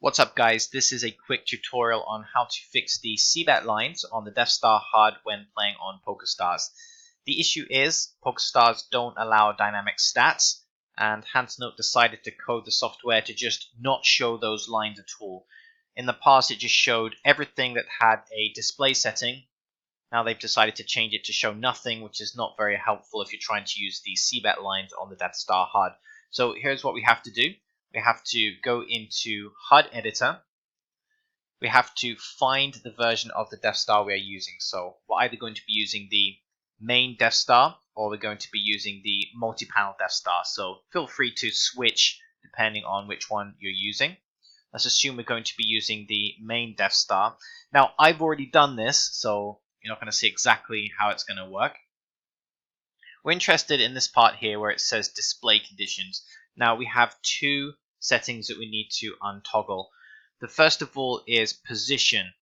What's up guys, this is a quick tutorial on how to fix the Cbet lines on the Death Star HUD when playing on PokerStars. The issue is PokerStars don't allow dynamic stats, and Hansnote decided to code the software to just not show those lines at all. In the past it just showed everything that had a display setting. Now they've decided to change it to show nothing, which is not very helpful if you're trying to use the Cbet lines on the Death Star HUD. So here's what we have to do. We have to go into HUD editor. We have to find the version of the Death Star we are using. So we're either going to be using the main Death Star or we're going to be using the multi-panel Death Star. So feel free to switch depending on which one you're using. Let's assume we're going to be using the main Death Star. Now I've already done this, so you're not going to see exactly how it's going to work. We're interested in this part here where it says display conditions. Now we have two settings that we need to untoggle. The first of all is position.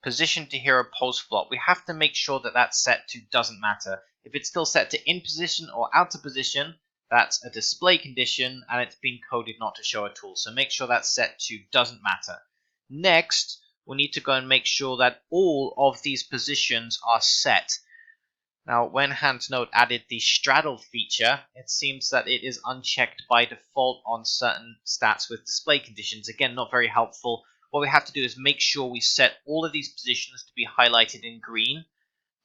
Position to hero post flop. We have to make sure that that's set to doesn't matter. If it's still set to in position or out of position, that's a display condition and it's been coded not to show at all. So make sure that's set to doesn't matter. Next, we need to go and make sure that all of these positions are set. Now, when Hansnote added the straddle feature, it seems that it is unchecked by default on certain stats with display conditions. Again, not very helpful. What we have to do is make sure we set all of these positions to be highlighted in green.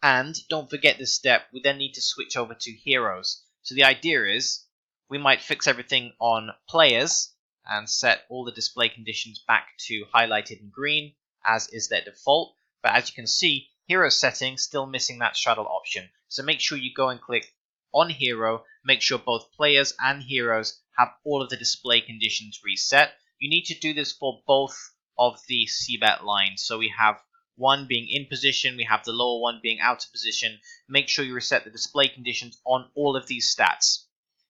And don't forget this step, we then need to switch over to heroes. So the idea is we might fix everything on players and set all the display conditions back to highlighted in green, as is their default. But as you can see, hero setting still missing that straddle option. So make sure you go and click on hero, make sure both players and heroes have all of the display conditions reset. You need to do this for both of the Cbet lines. So we have one being in position, we have the lower one being out of position. Make sure you reset the display conditions on all of these stats.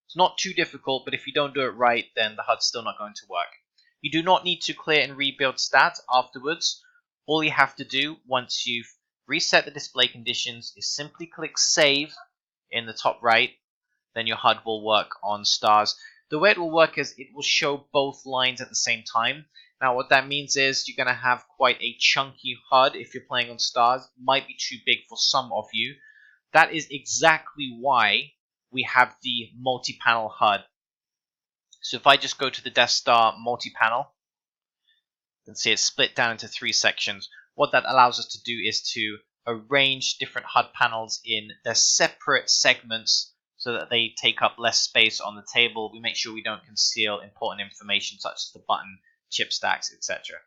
It's not too difficult, but if you don't do it right, then the HUD's still not going to work. You do not need to clear and rebuild stats afterwards. All you have to do once you've reset the display conditions is simply click save in the top right, then your HUD will work on stars. The way it will work is it will show both lines at the same time. Now what that means is you're going to have quite a chunky HUD if you're playing on stars. It might be too big for some of you. That is exactly why we have the multi-panel HUD. So if I just go to the Death Star multi-panel, you can see it's split down into three sections. What that allows us to do is to arrange different HUD panels in their separate segments so that they take up less space on the table. We make sure we don't conceal important information such as the button, chip stacks, etc.